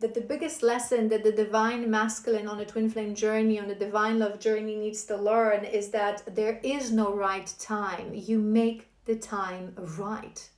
that the biggest lesson that the divine masculine on a twin flame journey, on the divine love journey, needs to learn is that there is no right time. You make the time right.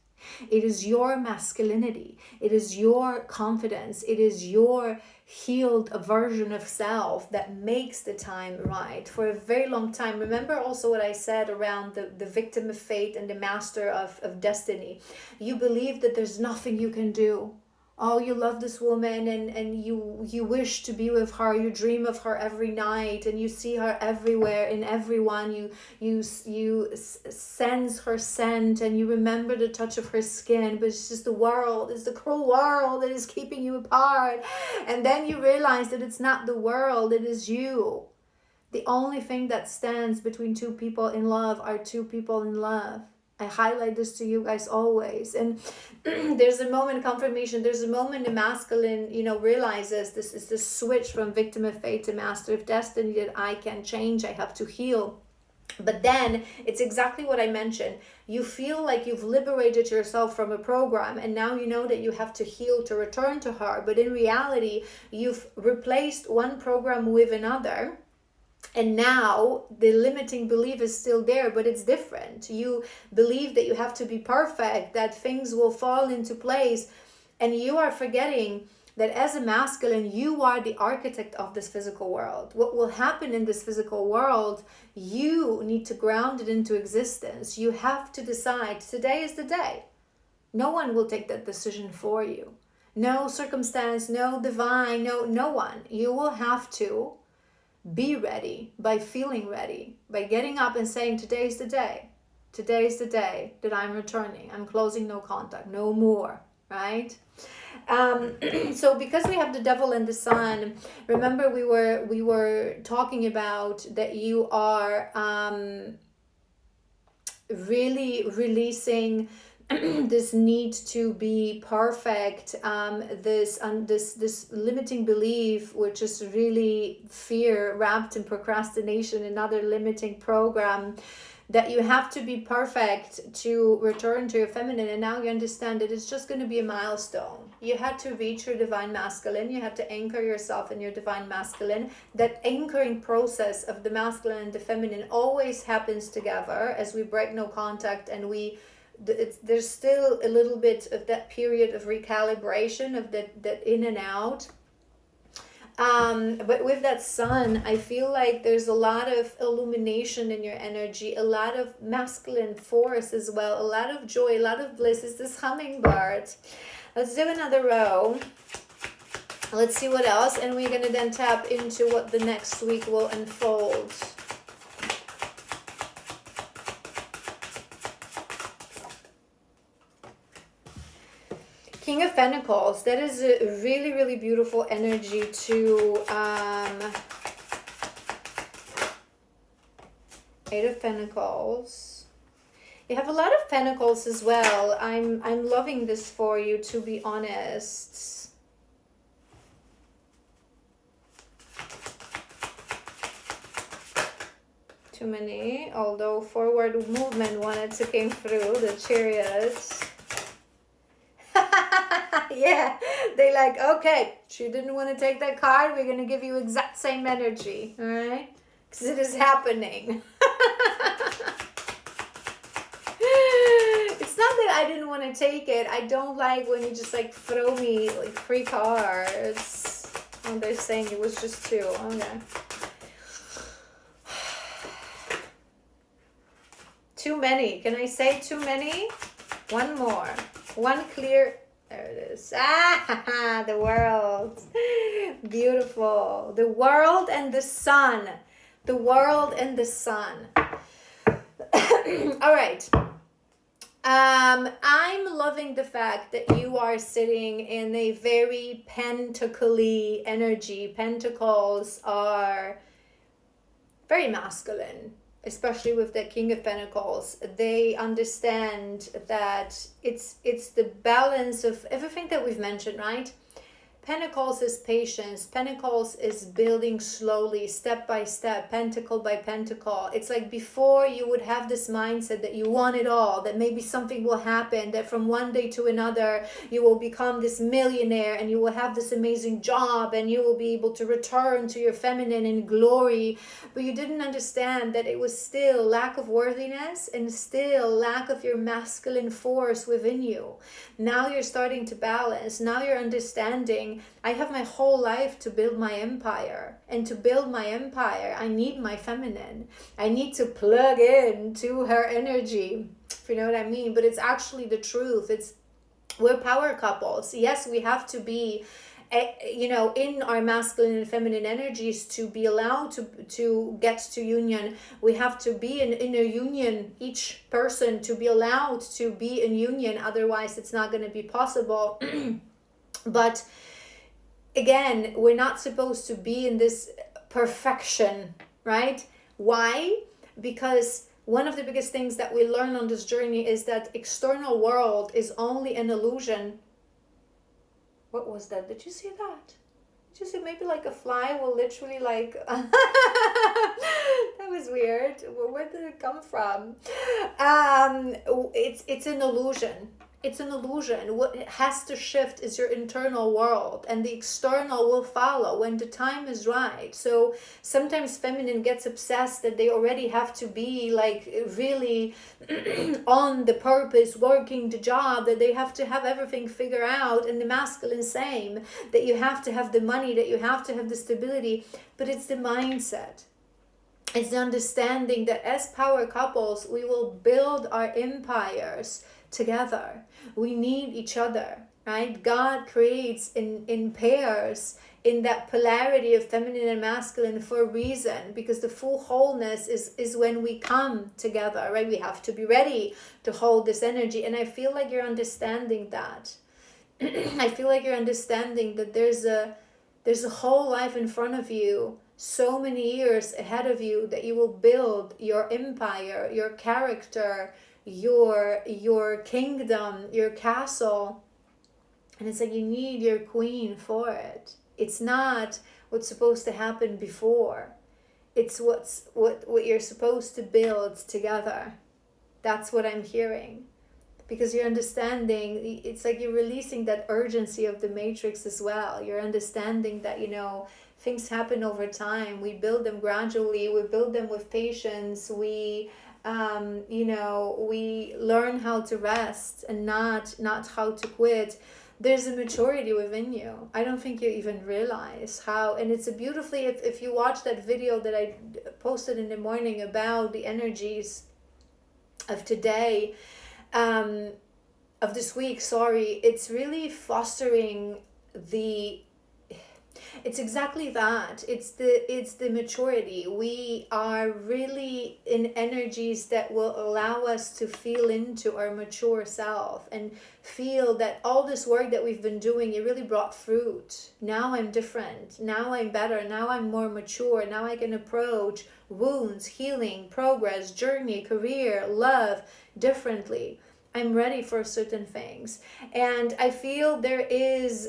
It is your masculinity. It is your confidence. It is your healed version of self that makes the time right. For a very long time, remember also what I said around the victim of fate and the master of destiny. You believe that there's nothing you can do. Oh, you love this woman and you wish to be with her. You dream of her every night and you see her everywhere in everyone. You sense her scent and you remember the touch of her skin, but it's just the world, it's the cruel world that is keeping you apart. And then you realize that it's not the world, it is you. The only thing that stands between two people in love are two people in love. I highlight this to you guys always. And there's a moment, confirmation, there's a moment the masculine, realizes this is the switch from victim of fate to master of destiny, that I can change, I have to heal. But then it's exactly what I mentioned. You feel like you've liberated yourself from a program and now you know that you have to heal to return to her. But in reality, you've replaced one program with another. And now the limiting belief is still there, but it's different. You believe that you have to be perfect, that things will fall into place. And you are forgetting that as a masculine, you are the architect of this physical world. What will happen in this physical world, you need to ground it into existence. You have to decide, today is the day. No one will take that decision for you. No circumstance, no divine, no one. You will have to be ready by feeling ready, by getting up and saying, today's the day. Today's the day that I'm returning. I'm closing no contact, no more, right? So because we have the devil and the sun, remember we were talking about that you are really releasing this need to be perfect, this limiting belief, which is really fear wrapped in procrastination, another limiting program, that you have to be perfect to return to your feminine. And now you understand that it's just going to be a milestone. You had to reach your divine masculine. You had to anchor yourself in your divine masculine. That anchoring process of the masculine and the feminine always happens together as we break no contact, and there's still a little bit of that period of recalibration, of that in and out. But with that sun, I feel like there's a lot of illumination in your energy, a lot of masculine force as well, a lot of joy, a lot of bliss. It's this hummingbird. Let's do another row. Let's see what else, and we're going to then tap into what the next week will unfold. King of Pentacles, that is a really, really beautiful energy to Eight of Pentacles. You have a lot of Pentacles as well. I'm loving this for you, to be honest. Too many, although forward movement wanted to came through, the Chariot. Yeah, they like, okay, she didn't want to take that card, we're going to give you exact same energy, all right? Because it is happening. It's not that I didn't want to take it. I don't like when you just like throw me like 3 cards. Oh, they're saying it was just 2. Okay. Too many. Can I say too many? One more. One clear. There it is. Ah, the world. Beautiful. The world and the sun. The world and the sun. All right. I'm loving the fact that you are sitting in a very pentacly energy. Pentacles are very masculine, especially with the King of Pentacles. They understand that it's the balance of everything that we've mentioned, right? Pentacles is patience. Pentacles is building slowly, step by step, pentacle by pentacle. It's like before you would have this mindset that you want it all, that maybe something will happen, that from one day to another you will become this millionaire and you will have this amazing job and you will be able to return to your feminine in glory. But you didn't understand that it was still lack of worthiness and still lack of your masculine force within you. Now you're starting to balance. Now you're understanding, I have my whole life to build my empire. And to build my empire, I need my feminine. I need to plug in to her energy, if you know what I mean. But it's actually the truth. We're power couples. Yes, we have to be, in our masculine and feminine energies to be allowed to get to union. We have to be in a union, each person to be allowed to be in union. Otherwise, it's not going to be possible. But again, we're not supposed to be in this perfection, right? Why? Because one of the biggest things that we learn on this journey is that external world is only an illusion. What was that? Did you see that? Did you see maybe like a fly will literally like... That was weird. Where did it come from? It's an illusion. It's an illusion. What has to shift is your internal world, and the external will follow when the time is right. So sometimes feminine gets obsessed that they already have to be like really on the purpose, working the job, that they have to have everything figured out, and the masculine same, that you have to have the money, that you have to have the stability. But it's the mindset. It's the understanding that as power couples, we will build our empires together. We need each other, right? God creates in pairs, in that polarity of feminine and masculine for a reason, because the full wholeness is when we come together, right? We have to be ready to hold this energy. And I feel like you're understanding that. I feel like you're understanding that there's a whole life in front of you, so many years ahead of you, that you will build your empire, your character, your kingdom, your castle. And it's like you need your queen for it. It's not what's supposed to happen before. It's what you're supposed to build together. That's what I'm hearing. Because you're understanding, it's like you're releasing that urgency of the matrix as well. You're understanding that, things happen over time. We build them gradually. We build them with patience. We learn how to rest and not how to quit. There's a maturity within you. I don't think you even realize how. And it's a beautifully, if you watch that video that I posted in the morning about the energies of today, of this week, it's really fostering it's exactly that. It's the maturity. We are really in energies that will allow us to feel into our mature self and feel that all this work that we've been doing, it really brought fruit. Now I'm different. Now I'm better. Now I'm more mature. Now I can approach wounds, healing, progress, journey, career, love differently. I'm ready for certain things. And I feel there is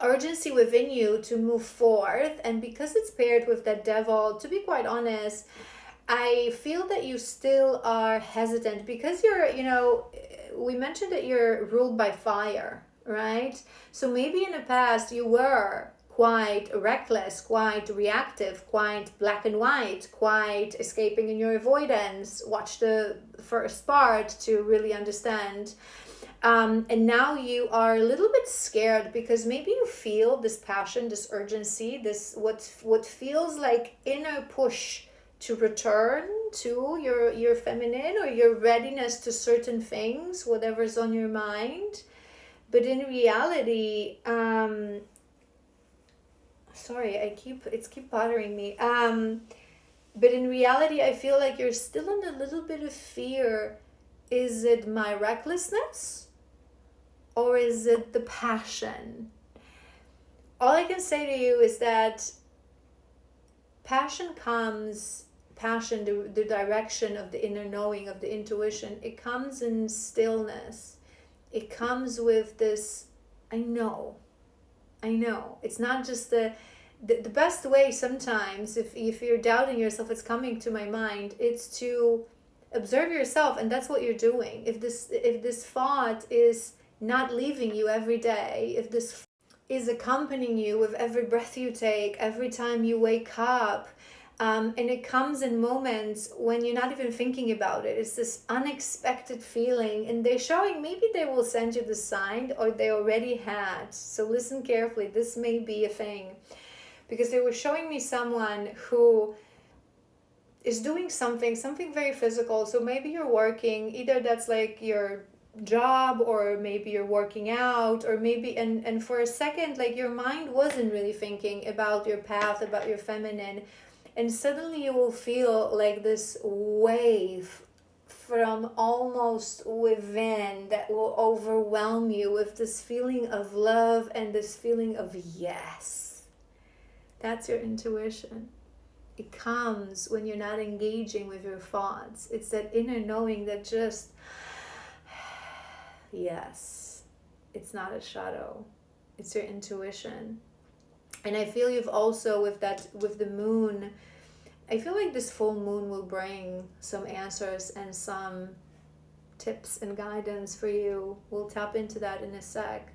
urgency within you to move forth. And because it's paired with that devil, to be quite honest, I feel that you still are hesitant because we mentioned that you're ruled by fire, right? So maybe in the past you were quite reckless, quite reactive, quite black and white, quite escaping in your avoidance. Watch the first part to really understand. And now you are a little bit scared because maybe you feel this passion, this urgency, this what feels like inner push to return to your feminine or your readiness to certain things, whatever's on your mind. But in reality, it's keep bothering me. But in reality, I feel like you're still in a little bit of fear. Is it my recklessness? Or is it the passion? All I can say to you is that the direction of the inner knowing, of the intuition, it comes in stillness. It comes with this, I know. I know. It's not just the best way sometimes, if you're doubting yourself, it's coming to my mind, it's to observe yourself, and that's what you're doing. If this thought is not leaving you every day, if this is accompanying you with every breath you take, every time you wake up, and it comes in moments when you're not even thinking about it. It's this unexpected feeling, and they're showing, maybe they will send you the sign, or they already had. So listen carefully. This may be a thing, because they were showing me someone who is doing something very physical. So maybe you're working, either that's like your job, or maybe you're working out, or maybe and for a second, like, your mind wasn't really thinking about your path, about your feminine, and suddenly you will feel like this wave from almost within that will overwhelm you with this feeling of love and this feeling of yes. That's your intuition. It comes when you're not engaging with your thoughts. It's that inner knowing that just yes. It's not a shadow. It's your intuition. And I feel you've also, with the moon, I feel like this full moon will bring some answers and some tips and guidance for you. We'll tap into that in a sec.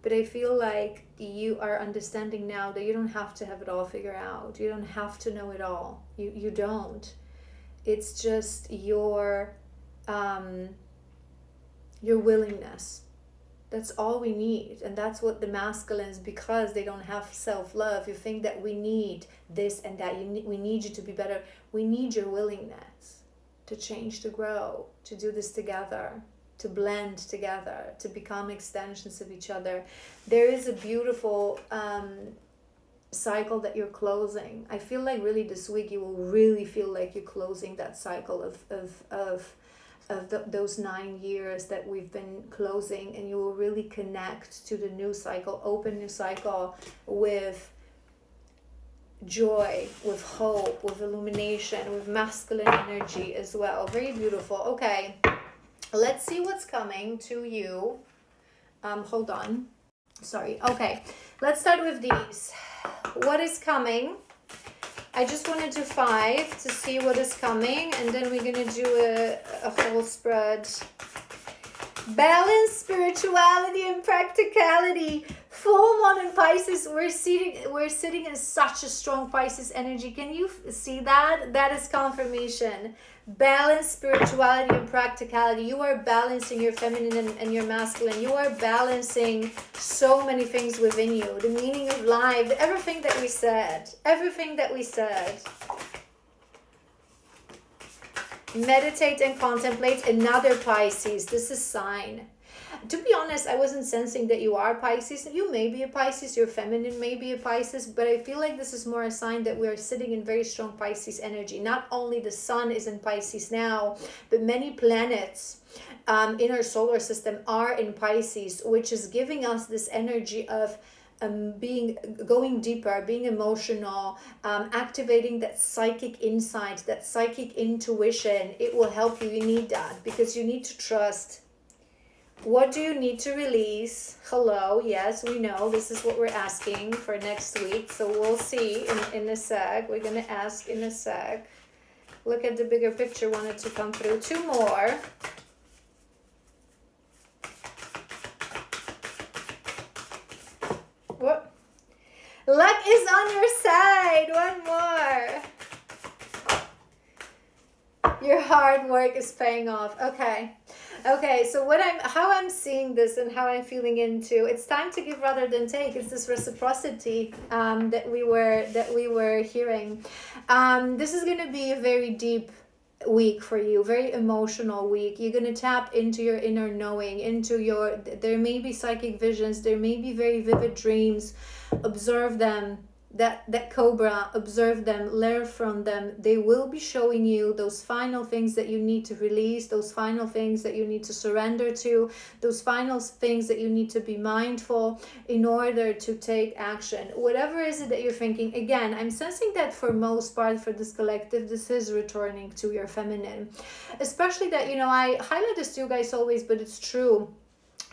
But I feel like you are understanding now that you don't have to have it all figured out. You don't have to know it all. You don't. It's just your willingness. That's all we need. And that's what the masculines, because they don't have self-love, you think that we need this and that. We need you to be better. We need your willingness to change, to grow, to do this together, to blend together, to become extensions of each other. There is a beautiful cycle that you're closing. I feel like really this week you will really feel like you're closing that cycle of those 9 years that we've been closing, and you will really connect to the new cycle, open new cycle with joy, with hope, with illumination, with masculine energy as well. Very beautiful. Okay, let's see what's coming to you. Hold on. Sorry. Okay, let's start with these. What is coming? I just want to do 5 to see what is coming, and then we're going to do a whole spread. Balance, spirituality, and practicality. Full moon in Pisces. We're sitting in such a strong Pisces energy. Can you see that? That is confirmation. Balance, spirituality, and practicality. You are balancing your feminine and your masculine. You are balancing so many things within you. The meaning of life, everything that we said. Everything that we said. Meditate and contemplate. Another Pisces. This is sign. To be honest, I wasn't sensing that you are Pisces. You may be a Pisces, your feminine may be a Pisces, but I feel like this is more a sign that we are sitting in very strong Pisces energy. Not only the sun is in Pisces now, but many planets in our solar system are in Pisces, which is giving us this energy of going deeper, being emotional, activating that psychic insight, that psychic intuition. It will help you. You need that because you need to trust. What do you need to release? Hello, yes, we know this is what we're asking for next week. So we'll see in a sec. We're going to ask in a sec. Look at the bigger picture, wanted to come through. 2 more. What? Luck is on your side. 1 more. Your hard work is paying off. Okay, so how I'm seeing this and how I'm feeling into, it's time to give rather than take. It's this reciprocity that we were hearing. This is going to be a very deep week for you, very emotional week. You're going to tap into your inner knowing, there may be psychic visions, there may be very vivid dreams. Observe them. That cobra, observe them, learn from them. They will be showing you those final things that you need to release, those final things that you need to surrender to, those final things that you need to be mindful in order to take action. Whatever is it that you're thinking, again, I'm sensing that for most part for this collective, this is returning to your feminine. Especially that, I highlight this to you guys always, but it's true.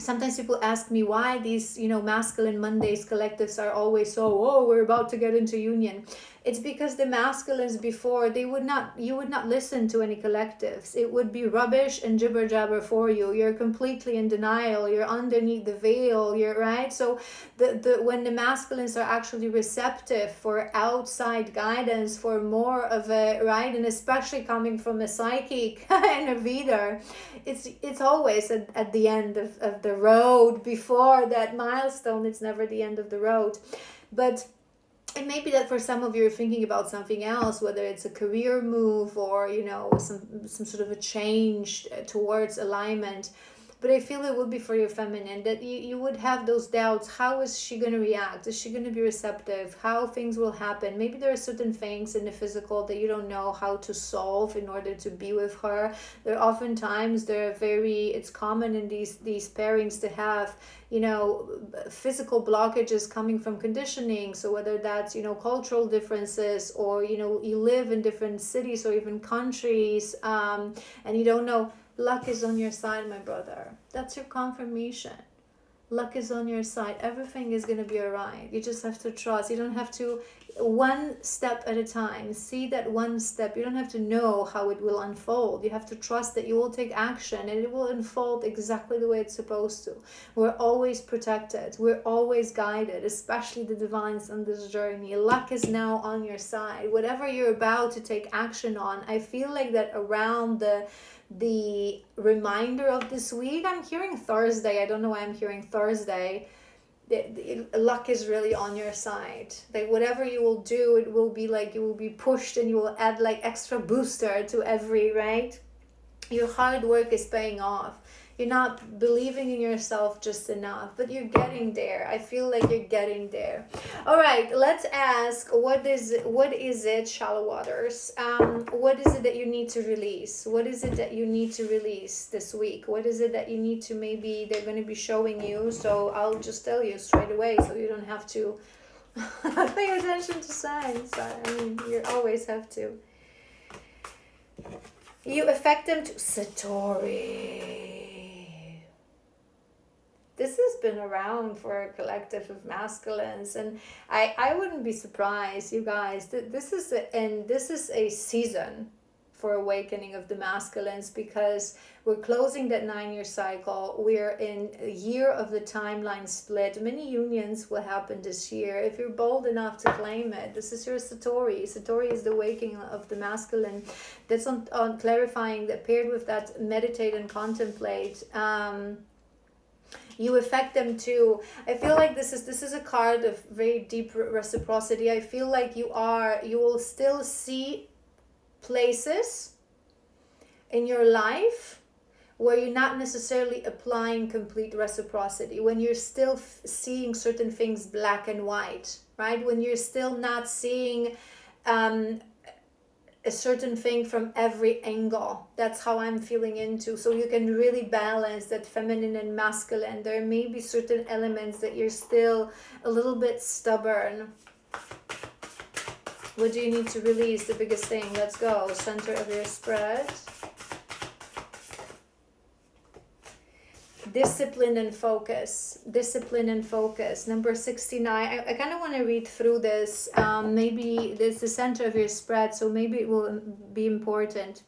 sometimes people ask me why these, masculine Mondays collectives are always so, oh, we're about to get into union. It's because the masculines before, you would not listen to any collectives. It would be rubbish and jibber jabber for you. You're completely in denial. You're underneath the veil. You're right. So when the masculines are actually receptive for outside guidance, for more of a right, and especially coming from a psychic and a reader, it's always at the end of the road. Before that milestone, it's never the end of the road. But it may be that for some of you are thinking about something else, whether it's a career move or some sort of a change towards alignment. But I feel it would be for your feminine that you would have those doubts. How is she going to react? Is she going to be receptive? How things will happen? Maybe there are certain things in the physical that you don't know how to solve in order to be with her. It's common in these pairings to have physical blockages coming from conditioning. So whether that's cultural differences, or you live in different cities or even countries, and you don't know. Luck is on your side, my brother. That's your confirmation. Luck is on your side. Everything is going to be all right. You just have to trust. You don't have to, one step at a time. See that one step. You don't have to know how it will unfold. You have to trust that you will take action and it will unfold exactly the way it's supposed to. We're always protected. We're always guided, especially the divines on this journey. Luck is now on your side. Whatever you're about to take action on, I feel like that around the reminder of this week, I'm hearing Thursday. I don't know why I'm hearing Thursday. The luck is really on your side. Like whatever you will do, it will be like you will be pushed and you will add like extra booster to every, right? Your hard work is paying off. You're not believing in yourself just enough, but you're getting there. I feel like you're getting there. All right, let's ask, what is it, shallow waters? What is it that you need to release? What is it that you need to release this week? What is it that you need to, maybe they're going to be showing you, so I'll just tell you straight away so you don't have to pay attention to signs. I mean, you always have to. You affect them to Satori. This has been around for a collective of masculines, and I wouldn't be surprised, you guys, that this is a season for awakening of the masculines, because we're closing that 9-year cycle. We're in a year of the timeline split. Many unions will happen this year. If you're bold enough to claim it, this is your Satori. Satori is the awakening of the masculine. That's on clarifying that, paired with that meditate and contemplate. You affect them too. I feel like this is a card of very deep reciprocity. I feel like you will still see places in your life where you're not necessarily applying complete reciprocity, when you're still seeing certain things black and white, right? When you're still not seeing a certain thing from every angle. That's how I'm feeling into. So you can really balance that feminine and masculine. There may be certain elements that you're still a little bit stubborn. What do you need to release? The biggest thing. Let's go. Center of your spread. Discipline and focus. Discipline and focus. Number 69. I kind of want to read through this. Maybe this is the center of your spread, so maybe it will be important.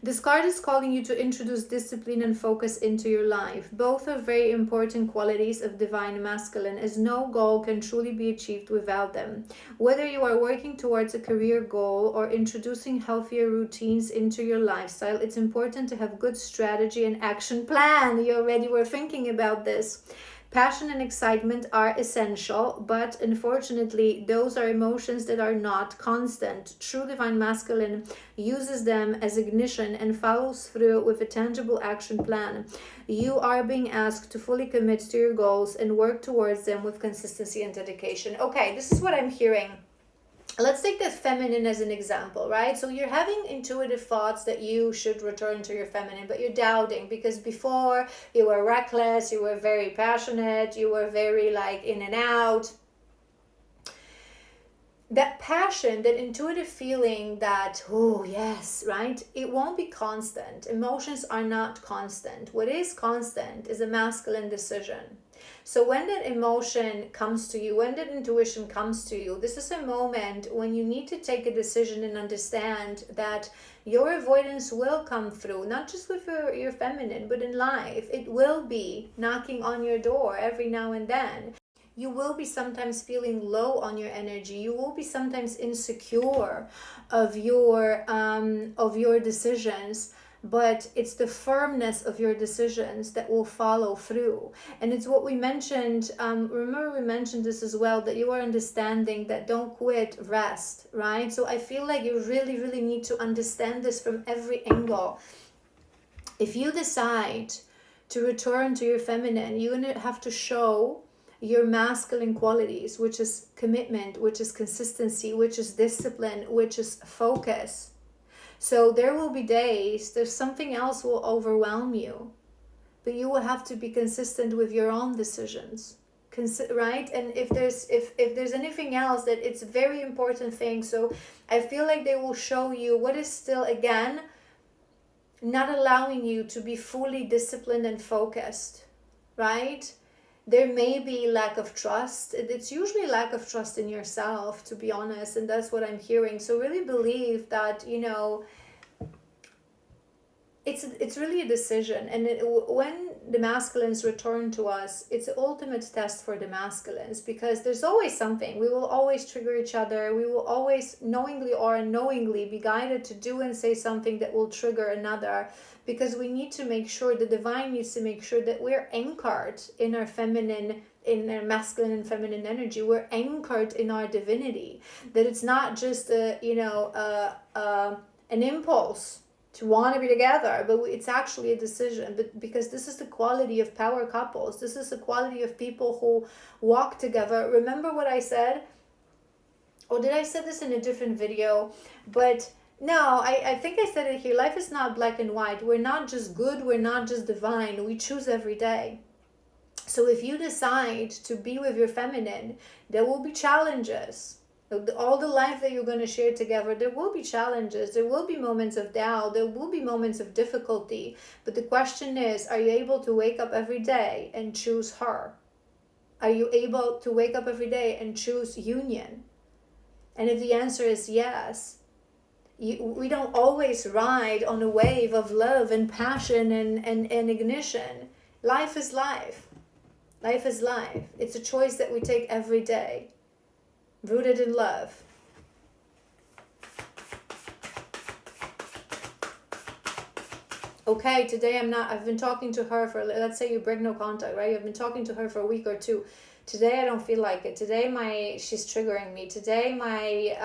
This card is calling you to introduce discipline and focus into your life. Both are very important qualities of divine masculine, as no goal can truly be achieved without them. Whether you are working towards a career goal or introducing healthier routines into your lifestyle, it's important to have good strategy and action plan. You already were thinking about this. Passion and excitement are essential, but unfortunately, those are emotions that are not constant. True divine masculine uses them as ignition and follows through with a tangible action plan. You are being asked to fully commit to your goals and work towards them with consistency and dedication. Okay, this is what I'm hearing. Let's take the feminine as an example, right? So you're having intuitive thoughts that you should return to your feminine, but you're doubting because before you were reckless, you were very passionate, you were very like in and out. that passion, that intuitive feeling that, oh yes, right? It won't be constant. Emotions are not constant. What is constant is a masculine decision. So when that emotion comes to you, when that intuition comes to you, this is a moment when you need to take a decision and understand that your avoidance will come through, not just with your feminine, but in life. It will be knocking on your door every now and then. You will be sometimes feeling low on your energy. You will be sometimes insecure of your decisions, but it's the firmness of your decisions that will follow through. And it's what we mentioned, remember we mentioned this as well, that you are understanding that don't quit, rest, right? So I feel like you really, really need to understand this from every angle. If you decide to return to your feminine, you're going to have to show your masculine qualities, which is commitment, which is consistency, which is discipline, which is focus. So there will be days there's something else will overwhelm you, but you will have to be consistent with your own decisions, right? And if there's anything else, that it's a very important thing. So I feel like they will show you what is still, again, not allowing you to be fully disciplined and focused, right? There may be lack of trust. It's usually lack of trust in yourself, to be honest, and that's what I'm hearing. So really believe that, it's really a decision. And when the masculines return to us, it's the ultimate test for the masculines, because there's always something. We will always trigger each other. We will always, knowingly or unknowingly, be guided to do and say something that will trigger another, because we need to make sure, the divine needs to make sure that we're anchored in our feminine, in our masculine and feminine energy. We're anchored in our divinity, that it's not just an impulse to want to be together, but it's actually a decision. But because this is the quality of power couples, this is the quality of people who walk together. Remember what I said, or did I say this in a different video? But no, I think I said it here. Life is not black and white. We're not just good, we're not just divine. We choose every day. So if you decide to be with your feminine, there will be challenges. All the life that you're going to share together, there will be challenges, there will be moments of doubt, there will be moments of difficulty. But the question is, are you able to wake up every day and choose her? Are you able to wake up every day and choose union? And if the answer is yes, we don't always ride on a wave of love and passion and ignition. Life is life. Life is life. It's a choice that we take every day, rooted in love. Okay, today I've been talking to her for, let's say you break no contact, right? I've been talking to her for a week or two. Today I don't feel like it. Today she's triggering me. Today my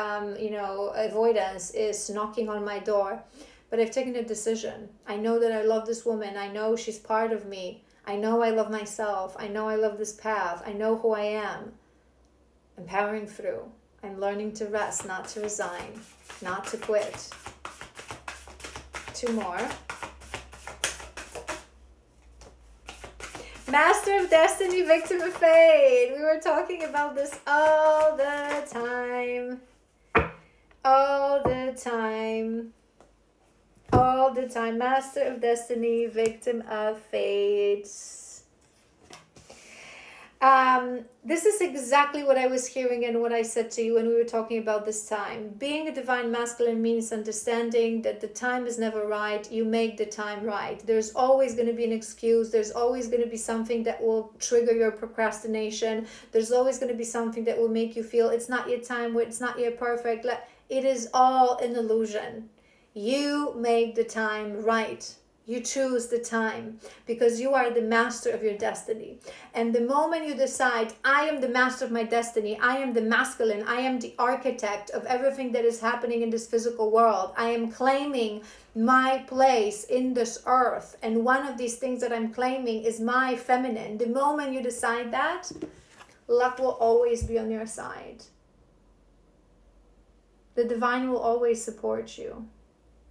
avoidance is knocking on my door. But I've taken a decision. I know that I love this woman. I know she's part of me. I know I love myself. I know I love this path. I know who I am. I'm powering through. I'm learning to rest, not to resign, not to quit. 2 more. Master of Destiny, Victim of Fate. We were talking about this all the time. All the time. All the time. Master of Destiny, Victim of Fate. This is exactly what I was hearing and what I said to you when we were talking about this time. Being a divine masculine means understanding that the time is never right. You make the time right. There's always going to be an excuse. There's always going to be something that will trigger your procrastination. There's always going to be something that will make you feel it's not yet time, it's not yet perfect. It is all an illusion. You make the time right. You choose the time, because you are the master of your destiny. And the moment you decide, I am the master of my destiny, I am the masculine, I am the architect of everything that is happening in this physical world, I am claiming my place in this earth, and one of these things that I'm claiming is my feminine. The moment you decide that, luck will always be on your side. The divine will always support you.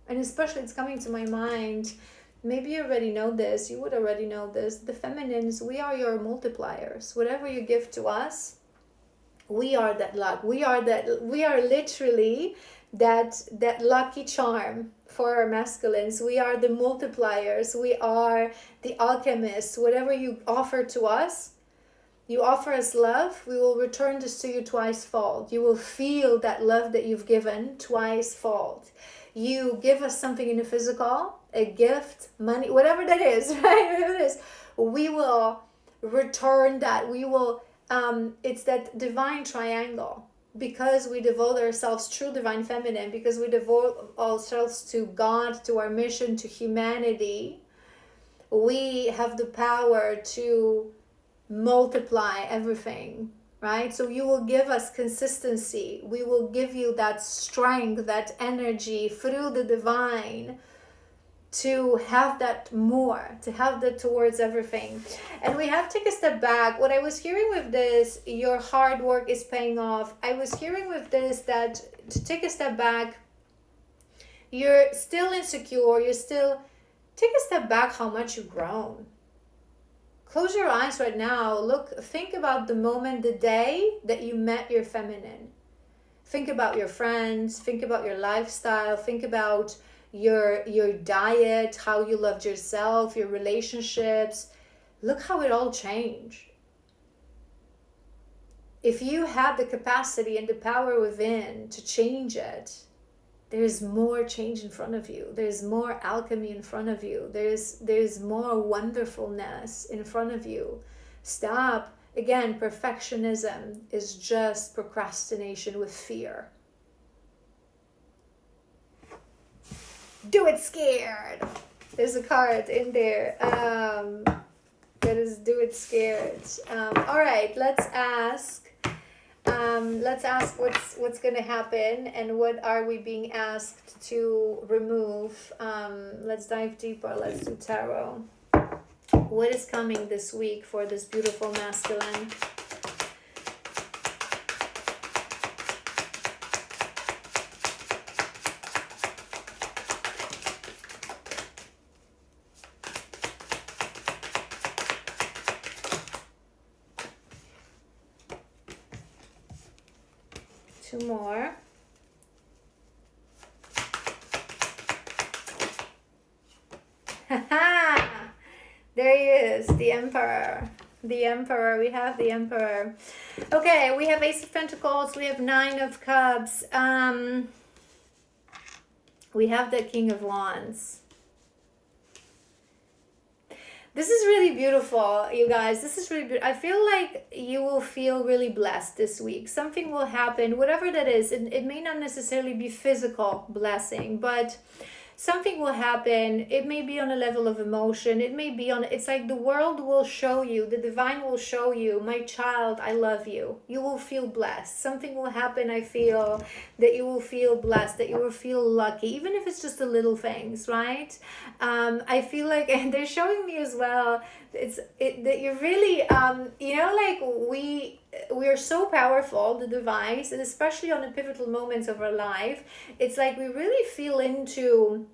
And especially, it's coming to my mind, maybe you already know this, you would already know this, the feminines, we are your multipliers. Whatever you give to us, We are that luck. We are literally that lucky charm for our masculines. We are the multipliers. We are the alchemists. Whatever you offer to us, you offer us love, we will return this to you twice fold. You will feel that love that you've given twice fold. You give us something in the physical, a gift, money, whatever that is, right? Whatever it is, we will return that. We will, it's that divine triangle. Because we devote ourselves, true divine feminine, because we devote ourselves to God, to our mission, to humanity, we have the power to multiply everything, right? So you will give us consistency. We will give you that strength, that energy through the divine to have that more, to have that towards everything. And we have to take a step back. What I was hearing with this, your hard work is paying off. I was hearing with this that to take a step back, you're still insecure, you're still, take a step back how much you've grown. Close your eyes right now. Look, think about the moment, the day that you met your feminine. Think about your friends, think about your lifestyle, think about your diet, how you loved yourself, your relationships. Look how it all changed. If you had the capacity and the power within to change it, there's more change in front of you. There's more alchemy in front of you. There's more wonderfulness in front of you. Stop. Again, perfectionism is just procrastination with fear. Do it scared. There's a card in there. That is do it scared. All right, let's ask what's going to happen and what are we being asked to remove. Let's dive deeper. Let's do tarot. What is coming this week for this beautiful masculine? Two more. There he is, the Emperor. The Emperor. We have the Emperor. Okay, we have Ace of Pentacles. We have Nine of Cups. We have the King of Wands. This is really beautiful, you guys. This is really beautiful. I feel like you will feel really blessed this week. Something will happen, whatever that is. It may not necessarily be physical blessing, but something will happen. It may be on a level of emotion. It may be on, it's like the world will show you, the divine will show you, my child, I love you. You will feel blessed. Something will happen, I feel, that you will feel blessed, that you will feel lucky, even if it's just the little things, right? I feel like, and they're showing me as well, that you're really, like we are so powerful, the device, and especially on the pivotal moments of our life, it's like we really feel into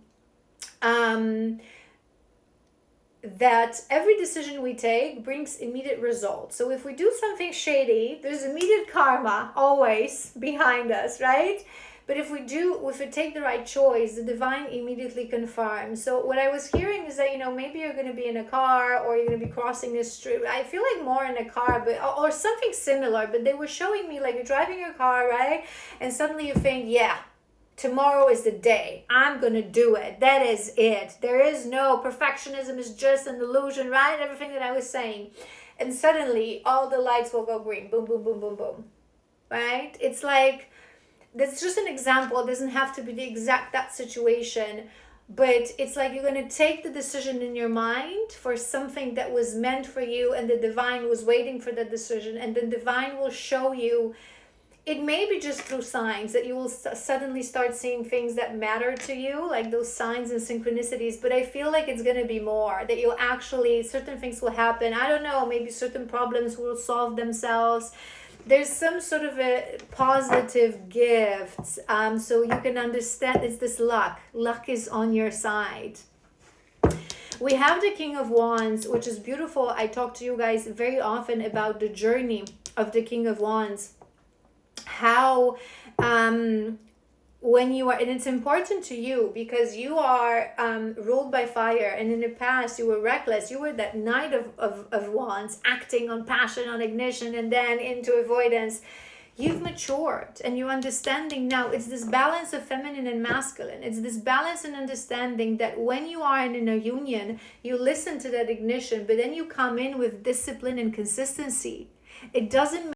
that every decision we take brings immediate results. So if we do something shady, there's immediate karma always behind us, right? But if we take the right choice, the divine immediately confirms. So what I was hearing is that, maybe you're going to be in a car or you're going to be crossing the street. I feel like more in a car, but or something similar. But they were showing me like you're driving your car, right? And suddenly you think, yeah, tomorrow is the day. I'm going to do it. That is it. There is no perfectionism, is just an illusion, right? Everything that I was saying. And suddenly all the lights will go green. Boom, boom, boom, boom, boom. Right? It's like, that's just an example. It doesn't have to be the exact that situation, but it's like you're going to take the decision in your mind for something that was meant for you, and the divine was waiting for that decision, and the divine will show you. It may be just through signs that you will suddenly start seeing things that matter to you, like those signs and synchronicities, but I feel like it's going to be more, that you'll actually, certain things will happen. I don't know, maybe certain problems will solve themselves. There's some sort of a positive gift, so you can understand it's this luck. Luck is on your side. We have the King of Wands, which is beautiful. I talk to you guys very often about the journey of the King of Wands. how when you are, and it's important to you because you are ruled by fire, and in the past you were reckless, you were that knight of wands, acting on passion, on ignition, and then into avoidance. You've matured and you're understanding now. It's this balance of feminine and masculine. It's this balance and understanding that when you are in a union, you listen to that ignition, but then you come in with discipline and consistency. It doesn't